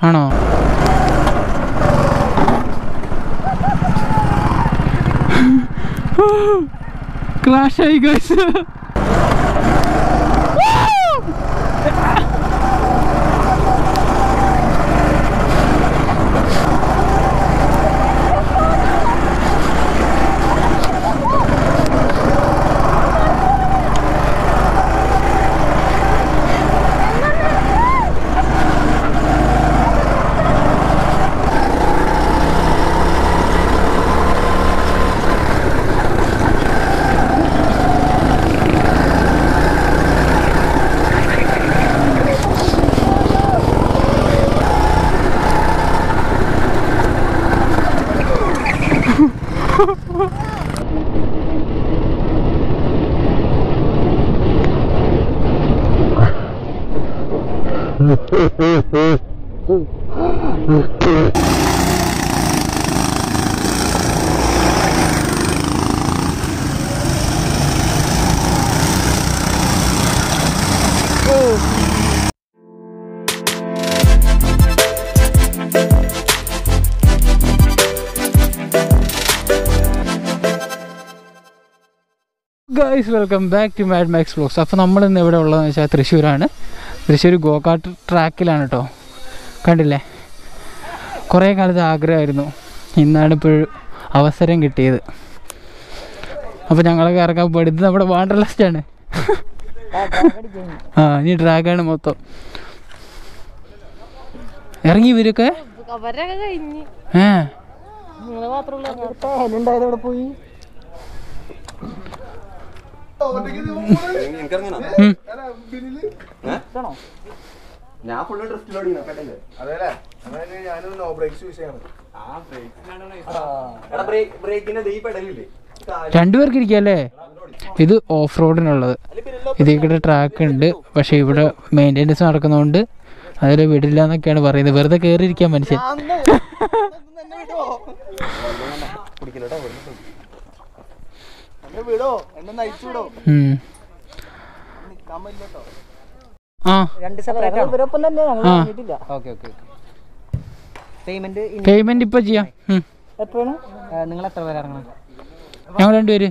ആണോ? ക്രാഷായി guys. Guys, welcome back to MadMax vlogs. അപ്പോൾ നമ്മൾ ഇന്ന് എവിടെ ഉള്ളതെന്ന് വെച്ചാൽ തൃശ്ശൂരാണ്. തൃശ്ശൂർ ഗോകാർട്ട് ട്രാക്കിലാണ് കേട്ടോ. കണ്ടില്ലേ, കുറേ കാലത്ത് ആഗ്രഹമായിരുന്നു, ഇന്നാണ് ഇപ്പോൾ അവസരം കിട്ടിയത്. അപ്പോൾ ഞങ്ങളൊക്കെ ഇറക്കാൻ പോയത് നമ്മുടെ വാണ്ടർലസ്റ്റാണ്. ഇനി ട്രാക്കാണ് മൊത്തം. ഇറങ്ങി ഇവരൊക്കെ പോയി. രണ്ടുപേർക്ക് ഇരിക്കല്ലേ? ഇത് ഓഫ് റോഡിനുള്ളത്. ഇതിൽ ട്രാക്ക് ഉണ്ട്, പക്ഷെ ഇവിടെ മെയിൻ്റെനൻസ് നടക്കുന്നതുകൊണ്ട് അതിൽ വിടില്ല എന്നൊക്കെയാണ് പറയുന്നത്. വെറുതെ കയറിയിരിക്കാൻ മനുഷ്യൻ. പേയ്മെന്റ് ഇപ്പൊ ചെയ്യാം. നിങ്ങൾ എത്ര പേര് ഇറങ്ങണം? ഞങ്ങൾ രണ്ടുപേര്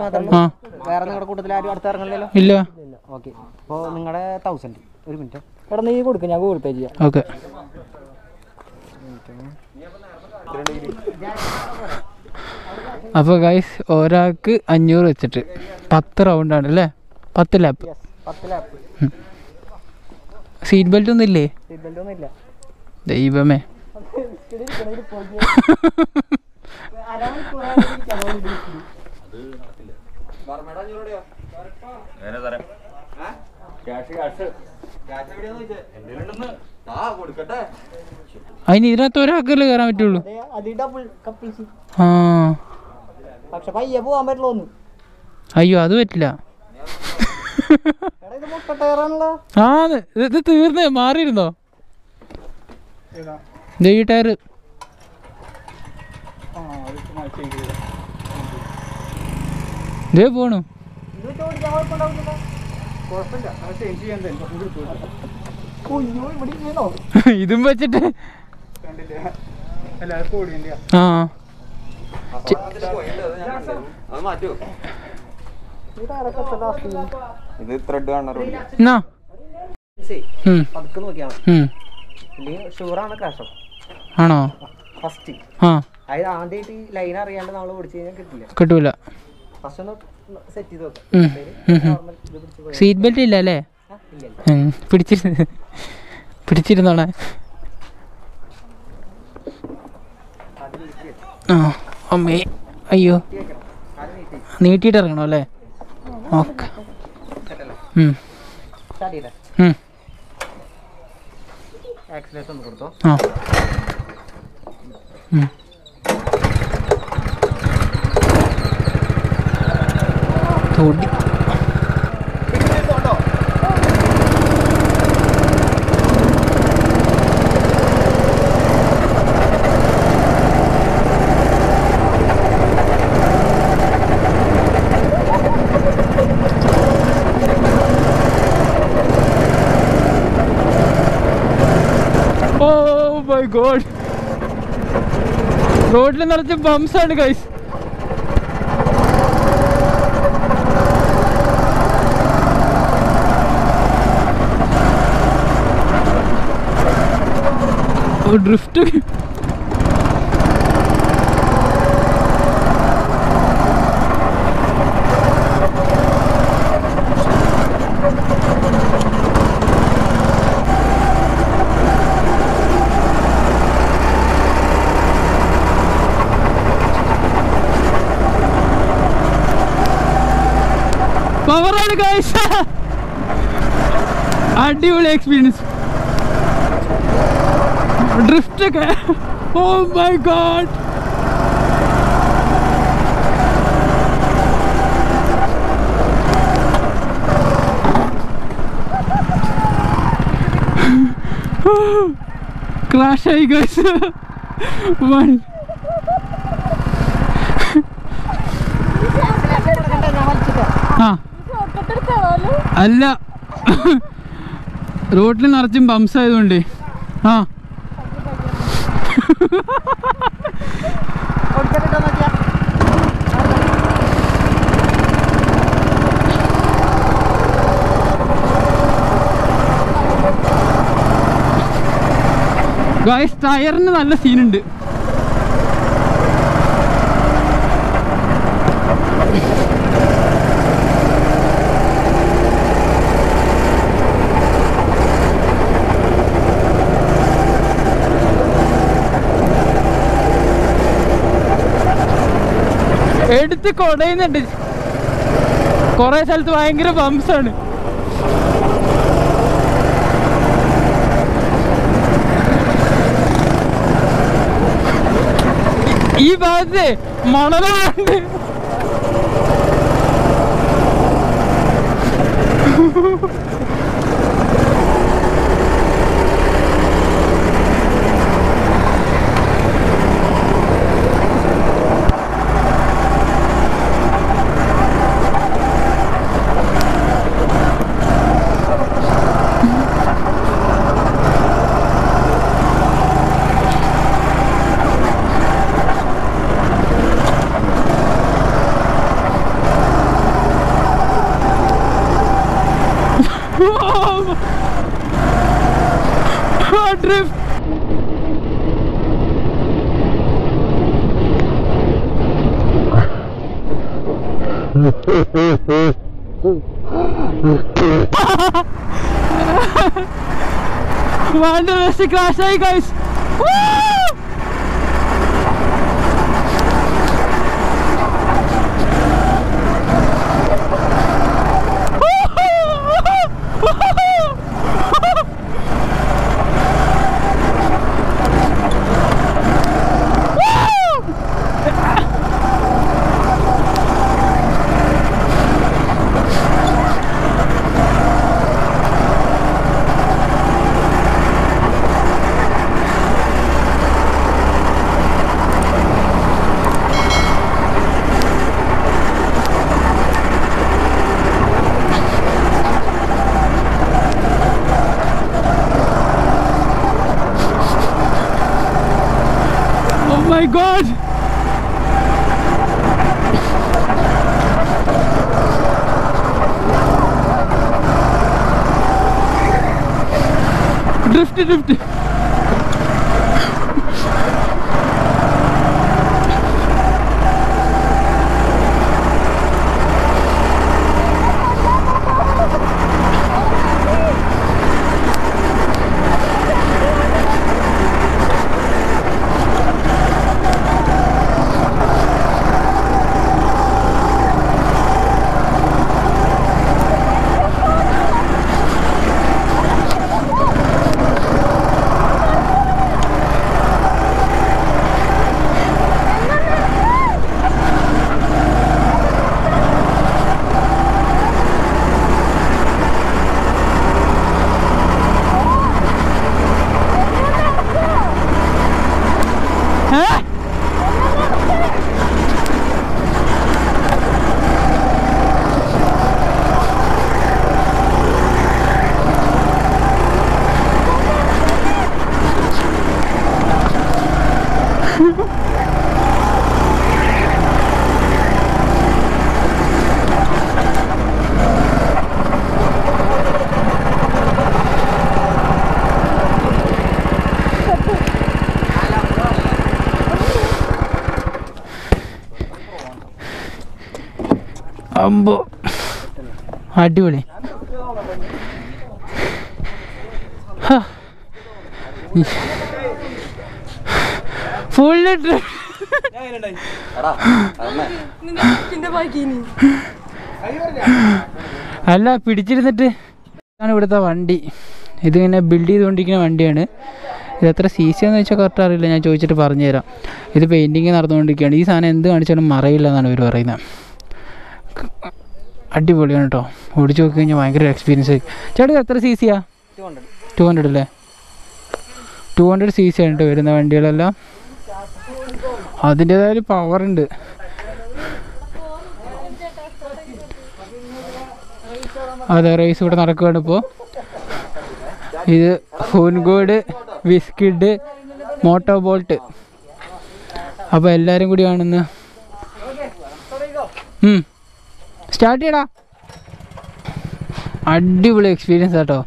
മാത്രമേ. വേറെ നിങ്ങളുടെ കൂട്ടത്തിൽ ആരും അടുത്ത് ഇറങ്ങണല്ലോ? ഇല്ല. ഓക്കെ, അപ്പോൾ നിങ്ങളുടെ 1000. ഒരു മിനിറ്റ് എടാ, നീ കൊടുക്കും, ഞാൻ ഗൂഗിൾ പേ ചെയ്യാം. ഓക്കെ. അപ്പോൾ ഗൈസ്, ഒരാൾക്ക് 500 വെച്ചിട്ട് 10 റൗണ്ടാണ് അല്ലേ? 10 ലാപ്പ്. സീറ്റ് ബെൽറ്റ് ഒന്നും ഇല്ലേ? ദൈവമേ. അതിന് ഇതിനകത്ത് ഒരാൾക്കല്ലേ കയറാൻ പറ്റുള്ളൂ. അയ്യോ, അത് പറ്റില്ല. ഇത് തീർന്നേ, മാറിയിരുന്നോ? ഈ ടയർ ഇതേ പോണു. ഇതും വെച്ചിട്ട് ആണോ? കിട്ടൂല. സീറ്റ് ബെൽറ്റ് ഇല്ല അല്ലേ? പിടിച്ചിരുന്നോണേ. അമ്മേ, അയ്യോ, നീട്ടിയിട്ട് ഇറങ്ങണോ അല്ലേ? ഓക്കെ. തോണ്ടി മൈ ഗോഡ്, റോഡിൽ നിറച്ച് ബംസ് ആണ് ഗൈസ്. ഡ്രിഫ്റ്റ് പവറാണ് ഗൈസ്. അടിപൊളി എക്സ്പീരിയൻസ് ഡ്രിഫ്റ്റ് ഒക്കെ. ഓ മൈ ഗോഡ്, ക്രാഷ് ആയി ഗൈസ്. വൺ അല്ല, റോഡിൽ നിറച്ചും ബംസ് ആയതുകൊണ്ട്. ആ ഗൈസ്, ടയറിന് നല്ല സീനുണ്ട്. എടുത്ത് കൊടയുന്നുണ്ട്, കുറെ സ്ഥലത്ത് ഭയങ്കര ബംസ് ആണ്. ഈ ഭാഗത്ത് മണലുണ്ട്. Drift. Wonderful crash, hey guys. Woo! My God! Drift. അമ്പോ അടിപൊളി. ഫുള്ള് അല്ല പിടിച്ചിരുന്നിട്ട് ആണ് ഇവിടുത്തെ വണ്ടി. ഇതിങ്ങനെ ബിൽഡ് ചെയ്തുകൊണ്ടിരിക്കുന്ന വണ്ടിയാണ്. ഇത് എത്ര സി സി എന്ന് വെച്ചാൽ കറക്റ്റ് അറിയില്ല, ഞാൻ ചോദിച്ചിട്ട് പറഞ്ഞുതരാം. ഇത് പെയിൻറ്റിങ് നടന്നുകൊണ്ടിരിക്കുകയാണ്. ഈ സാധനം എന്ത് കാണിച്ചാലും മറയില്ല എന്നാണ് ഇവർ പറയുന്നത്. അടിപൊളിയാണ് കേട്ടോ. ഓടിച്ച് നോക്കി കഴിഞ്ഞാൽ ഭയങ്കര എക്സ്പീരിയൻസ് ആയി. ചേട്ടാ ഇത് എത്ര സി സിയാ? 200 അല്ലേ? 200 cc ആണ് വരുന്ന വണ്ടികളെല്ലാം. അതിൻ്റെതായ ഒരു പവറുണ്ട്. അതെ, റേസ് ഇവിടെ നടക്കുകയാണ് ഇപ്പോൾ. ഇത് ഹൂൻഗോഡ്, വിസ്കിഡ്, മോട്ടോ ബോൾട്ട്. അപ്പോൾ എല്ലാവരും കൂടി ആണെന്ന് സ്റ്റാർട്ട് ചെയ്യടാ. അടിപൊളി എക്സ്പീരിയൻസ് ആട്ടോ.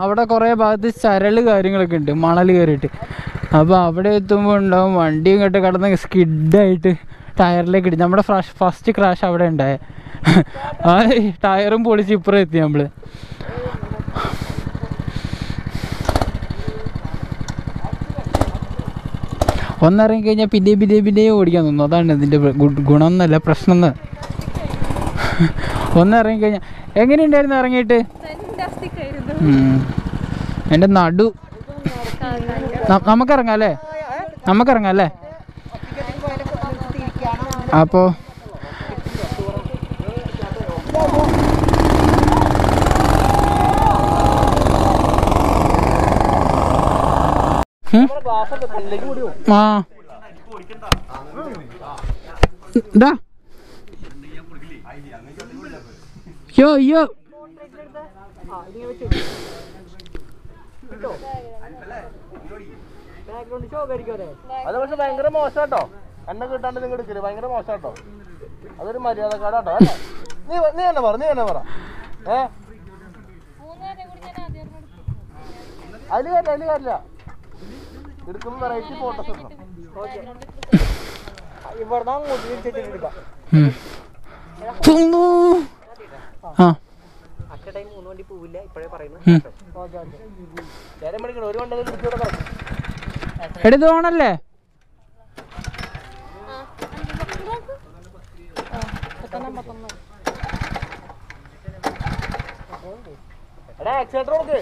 അവിടെ കുറേ ഭാഗത്ത് ചരല് കാര്യങ്ങളൊക്കെ ഉണ്ട്, മണൽ കയറിയിട്ട്. അപ്പോൾ അവിടെ എത്തുമ്പോൾ ഉണ്ടാവും വണ്ടിയും കേട്ട് കിടന്ന് സ്കിഡായിട്ട് ടയറിലേക്ക് ഇട്ട്. നമ്മുടെ ഫസ്റ്റ് ക്രാഷ് അവിടെ ഉണ്ടായേ. ആ ടയറും പൊളിച്ച് ഇപ്പുറം എത്തി നമ്മൾ. ഒന്നിറങ്ങി കഴിഞ്ഞാൽ പിന്നെയും ഓടിക്കാൻ തോന്നുന്നു. അതാണ് ഇതിൻ്റെ ഗുണം എന്നല്ല, പ്രശ്നം എന്ന്. ഒന്നിറങ്ങിക്കഴിഞ്ഞാൽ എങ്ങനെയുണ്ടായിരുന്നു ഇറങ്ങിയിട്ട്? എൻ്റെ നടു. നമുക്കിറങ്ങാം അല്ലേ? അപ്പോൾ ആ ഇതാ യോ അത് പക്ഷെ ഭയങ്കര മോശാട്ടോ. എന്നെ കിട്ടാണ്ട് നിങ്ങൾ എടുക്കില്ല, ഭയങ്കര മോശാട്ടോ. അതൊരു മര്യാദക്കാടാട്ടോ. നീ തന്നെ പറ അതില് കാര്യമില്ല. എടുക്കുമ്പോ വെറൈറ്റി ഫോട്ടോസ് എടുക്കണം. ഇവിടെ അങ്ങോട്ട് എടുക്കാം. ടൈം 3 വണ്ടി പോവില്ല ഇപ്പോഴേ പറയുന്നത്. ഒരു വണ്ടി എടുത്തോണല്ലേ? ആക്സിലേറ്റർ നോക്ക്.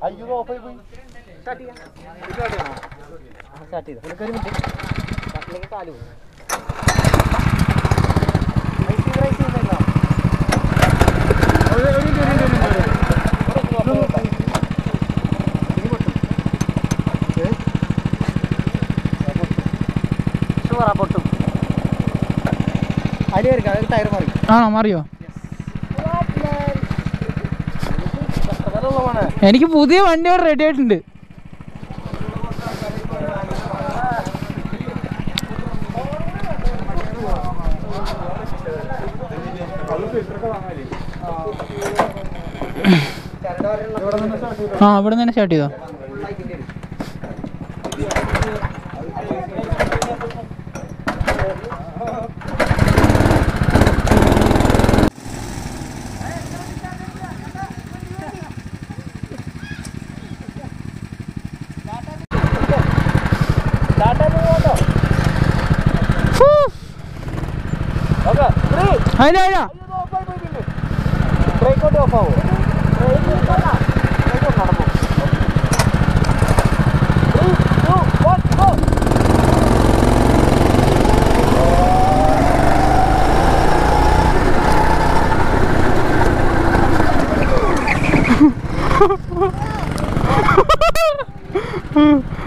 അയ്യോ ഓഫായി പോയി. സ്റ്റാർട്ട് ചെയ്ത ഒരു മിനിറ്റ് കാല് പോകും. പൊട്ടും. അടിയായിരിക്കും ടയർ മാറി. ആണോ? മാറിയോ? എനിക്ക് പുതിയ വണ്ടി അവിടെ റെഡി ആയിട്ടുണ്ട്. ആ ഇവിടെ നിന്ന് തന്നെ സ്റ്റാർട്ട് ചെയ്തോ?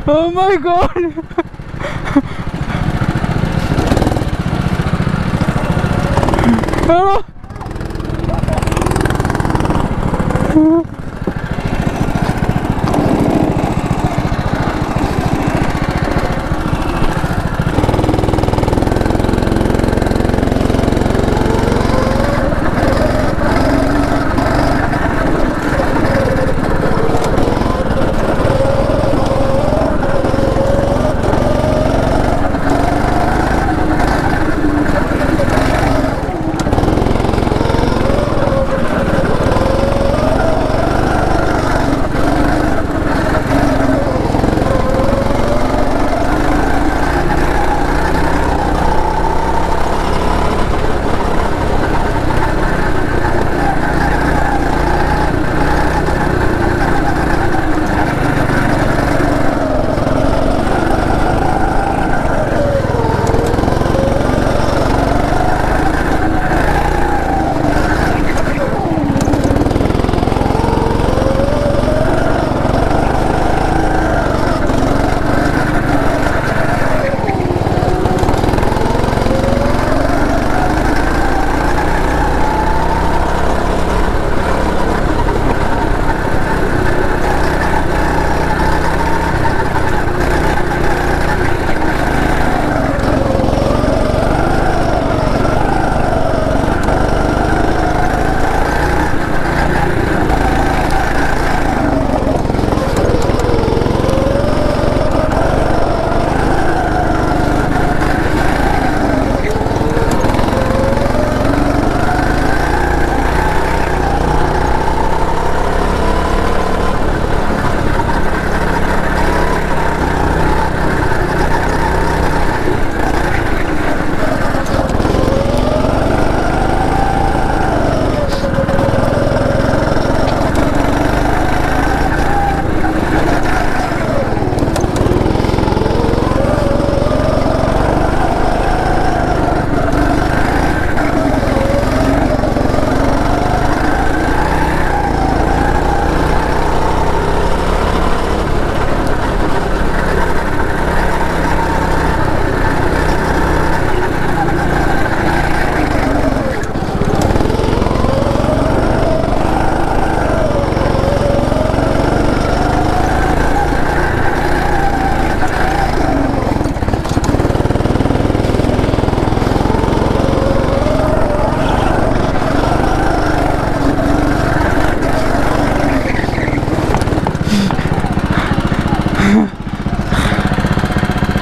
Oh my god!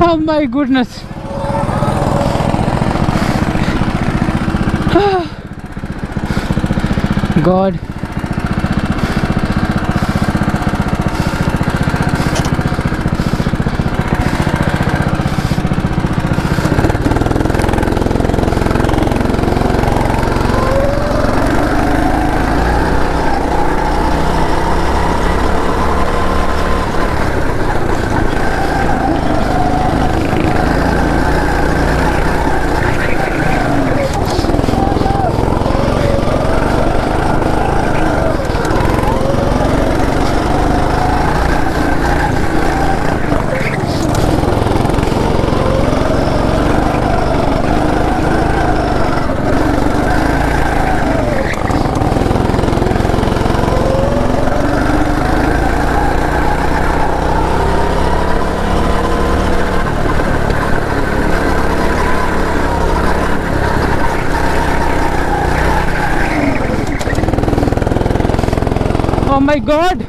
Oh my goodness. God. Oh my God!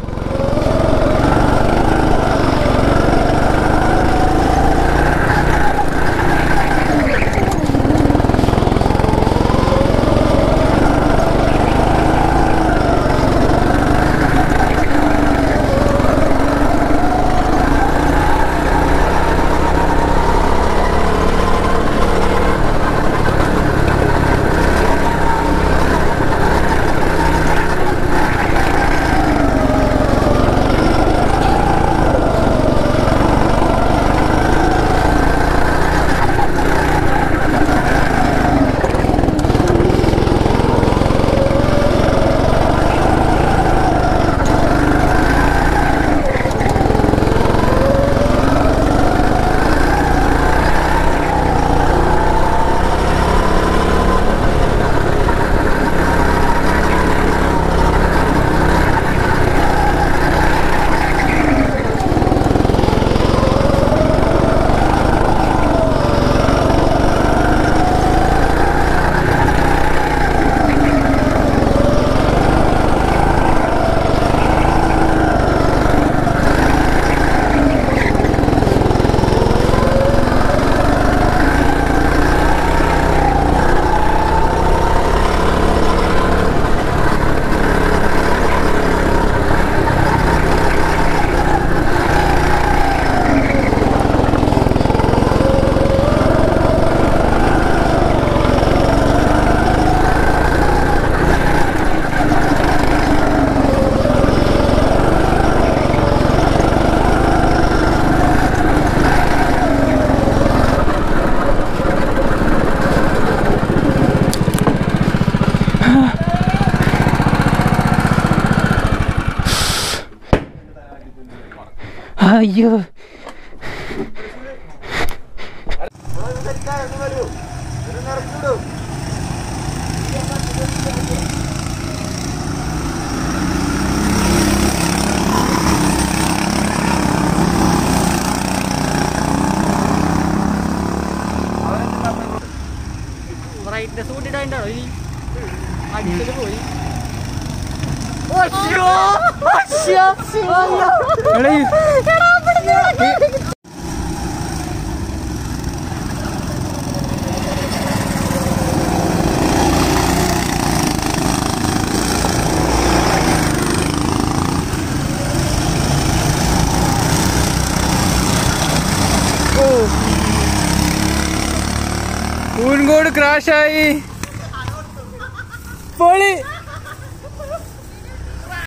അയ്യോ ബ്രൈറ്റ്നസ് കൂട്ടിട്ടായിട്ടോ ഈ അടിച്ചിട്ട് പോയി ഊൻകോട് ക്രാഷായി പൊളി.